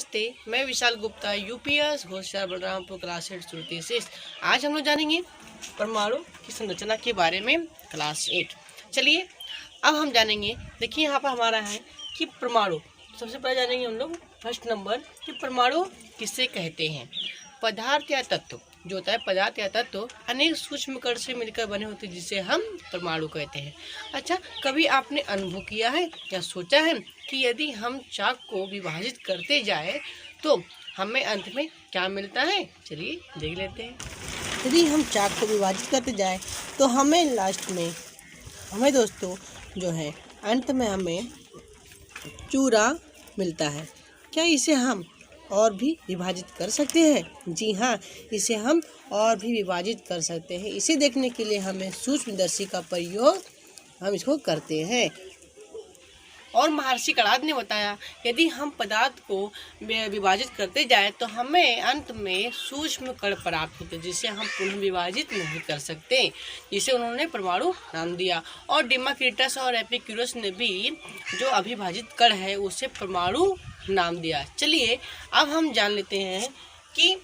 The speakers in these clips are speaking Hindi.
नमस्ते, मैं विशाल गुप्ता यूपीएस होशियार बलरामपुर क्लास 8 श्रुति से। आज हम लोग जानेंगे परमाणु की संरचना के बारे में क्लास 8। चलिए अब हम जानेंगे। देखिए यहाँ पर हमारा है कि परमाणु, सबसे पहले जानेंगे हम लोग फर्स्ट नंबर कि परमाणु किसे कहते हैं। पदार्थ या तत्व जो होता है, पदार्थ या तत्व अनेक सूक्ष्म कण से मिलकर बने होते हैं जिसे हम परमाणु कहते हैं। अच्छा, कभी आपने अनुभव किया है या सोचा है कि यदि हम चाक को विभाजित करते जाए तो हमें अंत में क्या मिलता है? चलिए देख लेते हैं। यदि हम चाक को विभाजित करते जाए तो हमें लास्ट में दोस्तों जो है अंत में हमें चूरा मिलता है। क्या इसे हम और भी विभाजित कर सकते हैं? जी हाँ, इसे हम और भी विभाजित कर सकते हैं। इसे देखने के लिए हमें सूक्ष्मदर्शी का प्रयोग हम इसको करते हैं। और महर्षि कणाद ने बताया यदि हम पदार्थ को विभाजित करते जाए तो हमें अंत में सूक्ष्म कण प्राप्त होते हैं जिसे हम पुनः विभाजित नहीं कर सकते, जिसे उन्होंने परमाणु नाम दिया। और डेमोक्रिटस और एपिक्यूरस ने भी जो अविभाजित कण है उसे परमाणु नाम दिया। चलिए अब हम जान लेते हैं कि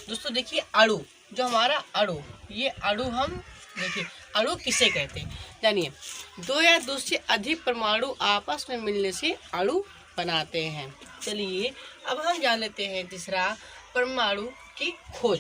दोस्तों देखिए अणु, जो हमारा अणु, ये अणु हम देखिए अणु किसे कहते हैं जानिए। दो या दो से अधिक परमाणु आपस में मिलने से अणु बनाते हैं। चलिए अब हम जान लेते हैं तीसरा परमाणु की खोज।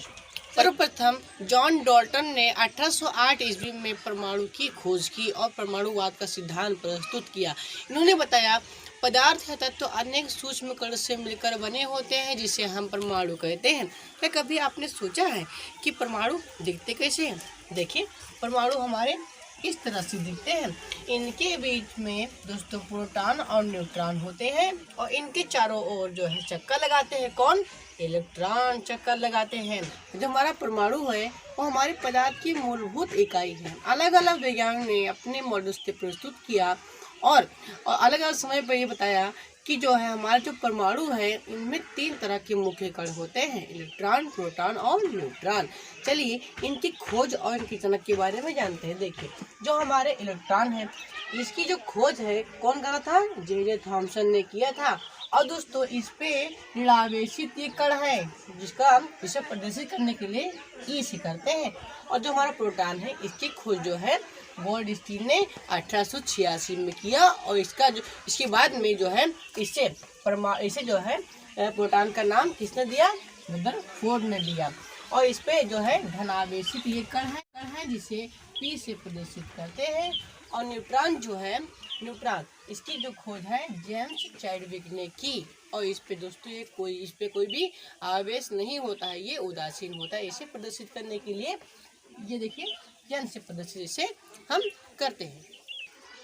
सर्वप्रथम जॉन डाल्टन ने 1808 ईस्वी में परमाणु की खोज की और परमाणुवाद का सिद्धांत प्रस्तुत किया। इन्होंने बताया पदार्थ या तत्व अनेक सूक्ष्म कण से मिलकर बने होते हैं जिसे हम परमाणु कहते हैं। क्या कभी आपने सोचा है कि परमाणु दिखते कैसे हैं? देखिए परमाणु हमारे इस तरह से दिखते हैं। इनके बीच में दोस्तों प्रोटॉन और न्यूट्रॉन होते हैं और इनके चारों ओर जो है चक्कर लगाते हैं। कौन? इलेक्ट्रॉन चक्कर लगाते हैं। जो हमारा परमाणु है वो हमारे पदार्थ की मूलभूत इकाई है। अलग अलग वैज्ञानिक ने अपने मॉडल से प्रस्तुत किया और अलग अलग समय पर ये बताया कि जो है हमारा जो परमाणु है इनमें 3 तरह के मुख्य कण होते हैं, इलेक्ट्रॉन, प्रोटॉन और न्यूट्रॉन। चलिए इनकी खोज और इनकी जनक के बारे में जानते हैं। देखिए जो हमारे इलेक्ट्रॉन है इसकी जो खोज है कौन करा था? जे थॉमसन ने किया था। और दोस्तों इस पे ऋणावेशित ये कण है जिसे प्रदर्शित करने के लिए ई से करते हैं। और जो हमारा प्रोटॉन है इसकी खोज जो है गोल्डस्टीन ने 1886 में किया और इसके बाद में जो है इसे जो है प्रोटॉन का नाम किसने दिया? रदरफोर्ड ने दिया। और इस पे जो है धनावेशित ये कण है जिसे पी से प्रदर्शित करते हैं। और न्यूट्रॉन जो है इसकी जो खोज है जेम्स चैडविक ने की। और इस पे दोस्तों इस पे कोई भी आवेश नहीं होता है, ये उदासीन होता है। इसे प्रदर्शित करने के लिए ये देखिए जन से प्रदर्शित इसे हम करते हैं।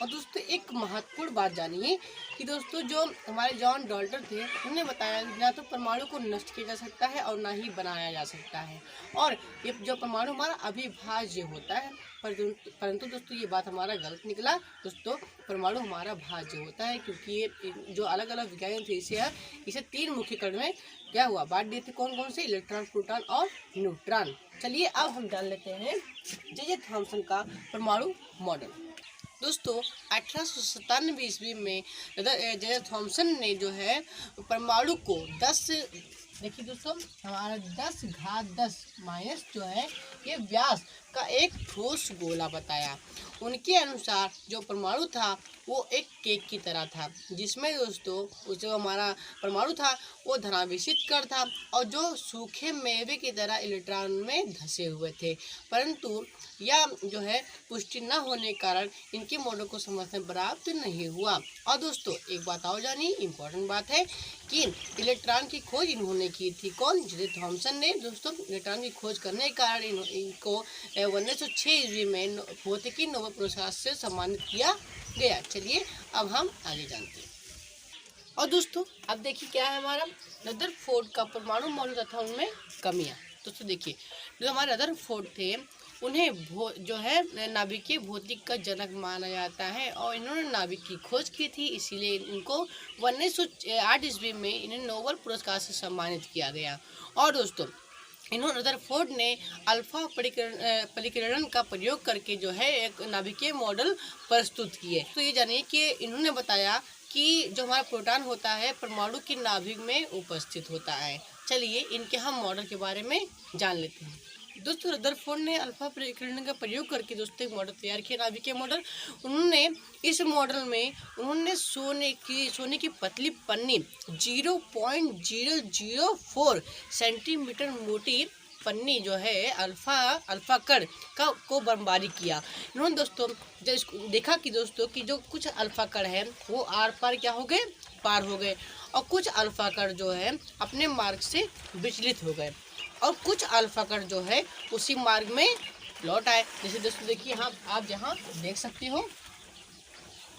और दोस्तों एक महत्वपूर्ण बात जानिए कि दोस्तों जो हमारे जॉन डाल्टन थे उन्होंने बताया ना तो परमाणु को नष्ट किया जा सकता है और ना ही बनाया जा सकता है। और ये जो परमाणु हमारा अविभाज्य होता है, परंतु दोस्तों ये बात हमारा गलत निकला। दोस्तों परमाणु हमारा भाज्य होता है क्योंकि ये जो अलग अलग विज्ञान थे इसे 3 मुख्य कण में क्या हुआ बांट दिए थे। कौन कौन से? इलेक्ट्रॉन, प्रोटॉन और न्यूट्रॉन। चलिए अब हम जान लेते हैं जे थॉमसन का परमाणु मॉडल। दोस्तों 1897 ईस्वी में जे थॉमसन ने जो है परमाणु को 10 देखिए दोस्तों हमारा 10⁻10 जो है ये व्यास का एक ठोस गोला बताया। उनके अनुसार जो परमाणु था वो एक केक की तरह था जिसमें दोस्तों जो हमारा परमाणु था वो धनावेशित कण था और जो सूखे मेवे की तरह इलेक्ट्रॉन में धंसे हुए थे। परंतु यह जो है पुष्टि न होने के कारण इनके मॉडल को समझने प्राप्त नहीं हुआ। और दोस्तों एक बात और जानिए, इम्पोर्टेंट बात है कि इलेक्ट्रॉन की खोज इन्होंने की थी। कौन? जे थॉमसन ने। दोस्तों इलेक्ट्रॉन की खोज करने के कारण इनको 1906 ईस्वी में भौतिकी नोबेल पुरस्कार से सम्मानित किया गया। चलिए अब हम आगे जानते हैं। और दोस्तों अब देखिए क्या है हमारा रदरफोर्ड का परमाणु मॉडल तथा उनमें कमियां। दोस्तों देखिए जो हमारे रदरफोर्ड थे उन्हें जो है नाभिकीय भौतिकी का जनक माना जाता है और इन्होंने नाभिक की खोज की थी, इसीलिए इनको 1908 ईस्वी में इन्हें नोबेल पुरस्कार से सम्मानित किया गया। और दोस्तों इन्होंने रदरफोर्ड ने अल्फा परिकिरण का प्रयोग करके जो है एक नाभिकीय मॉडल प्रस्तुत किए। तो ये जानिए कि इन्होंने बताया कि जो हमारा प्रोटॉन होता है परमाणु की नाभिक में उपस्थित होता है। चलिए इनके हम मॉडल के बारे में जान लेते हैं। दोस्तों रदरफोर्ड ने अल्फा प्रकीर्णन का प्रयोग करके दोस्तों एक मॉडल तैयार किया, नाभिकीय मॉडल। उन्होंने इस मॉडल में सोने की पतली पन्नी 0.004 सेंटीमीटर मोटी पन्नी जो है अल्फा कण को बमबारी किया। इन्होंने दोस्तों जब देखा कि दोस्तों कि जो कुछ अल्फा कण है वो आर पार क्या हो गए, पार हो गए, और कुछ अल्फा कण जो है अपने मार्ग से विचलित हो गए, और कुछ अल्फा कण जो है उसी मार्ग में लौट आए। जैसे दोस्तों देखिए यहाँ आप जहाँ देख सकते हो,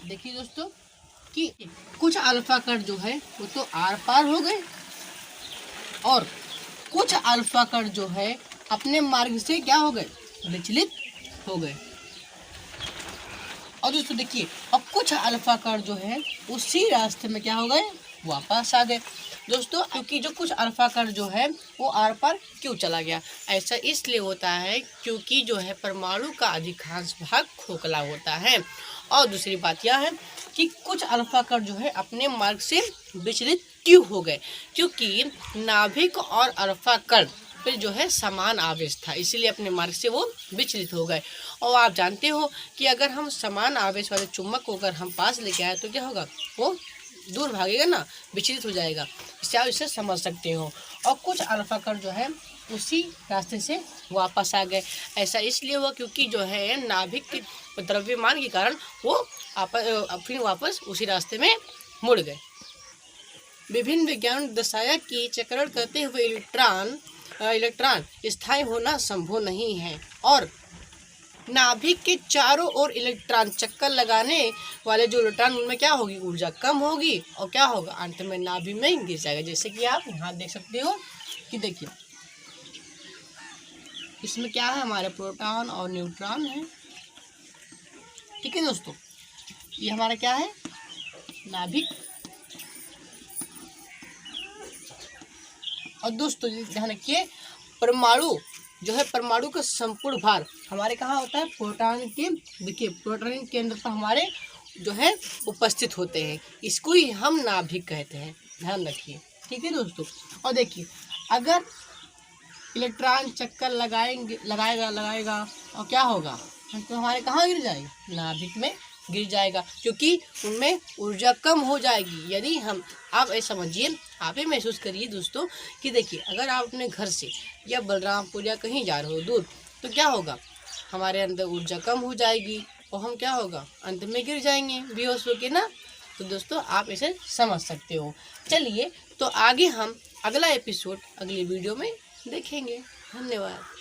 देखिए दोस्तों कि कुछ अल्फा कण जो है वो तो आर पार हो गए, और कुछ अल्फा कण जो है अपने मार्ग से क्या हो गए, विचलित हो गए। और दोस्तों देखिए अब कुछ अल्फा कण जो है उसी रास्ते में क्या हो गए, वापस आ गए। दोस्तों क्योंकि जो कुछ अल्फा कण जो है वो आर पार क्यों चला गया, ऐसा इसलिए होता है क्योंकि जो है परमाणु का अधिकांश भाग खोखला होता है। और दूसरी बात यह है कि कुछ अल्फा कण जो है अपने मार्ग से विचलित क्यों हो गए, क्योंकि नाभिक और अल्फा कण फिर जो है समान आवेश था, इसीलिए अपने मार्ग से वो विचलित हो गए। और आप जानते हो कि अगर हम समान आवेश वाले चुम्बक को अगर हम पास लेके आए तो क्या होगा, वो दूर भागेगा ना, विचलित हो जाएगा। इससे आप इसे समझ सकते हो। और कुछ अल्फा कण जो है उसी रास्ते से वापस आ गए। ऐसा इसलिए हुआ क्योंकि जो है नाभिक के द्रव्यमान के कारण वो फिर वापस उसी रास्ते में मुड़ गए। विभिन्न वैज्ञानिकों ने दर्शाया कि चक्रण करते हुए इलेक्ट्रॉन स्थायी होना संभव नहीं है, और नाभिक के चारों ओर इलेक्ट्रॉन चक्कर लगाने वाले जो इलेक्ट्रॉन उनमें क्या होगी, ऊर्जा कम होगी, और क्या होगा, अंत में नाभिक में गिर जाएगा। जैसे कि आप यहाँ देख सकते हो कि देखिए इसमें क्या है, हमारे प्रोटॉन और न्यूट्रॉन है। ठीक है दोस्तों, ये हमारा क्या है, नाभिक। और दोस्तों ध्यान रखिए परमाणु जो है, परमाणु का संपूर्ण भार हमारे कहाँ होता है, प्रोटॉन के, देखिए प्रोटॉन केंद्र पर हमारे जो है उपस्थित होते हैं, इसको ही हम नाभिक कहते हैं, ध्यान रखिए। ठीक है दोस्तों, और देखिए अगर इलेक्ट्रॉन चक्कर लगाएगा और क्या होगा, तो हमारे कहाँ गिर जाएगा, नाभिक में गिर जाएगा, क्योंकि उनमें ऊर्जा कम हो जाएगी। यदि हम, आप ऐसा समझिए, आप ही महसूस करिए दोस्तों कि देखिए अगर आप अपने घर से या बलरामपुर या कहीं जा रहे हो दूर, तो क्या होगा, हमारे अंदर ऊर्जा कम हो जाएगी और हम क्या होगा, अंत में गिर जाएंगे बेहोश होकर ना। तो दोस्तों आप इसे समझ सकते हो। चलिए तो आगे हम अगला एपिसोड अगली वीडियो में देखेंगे। धन्यवाद।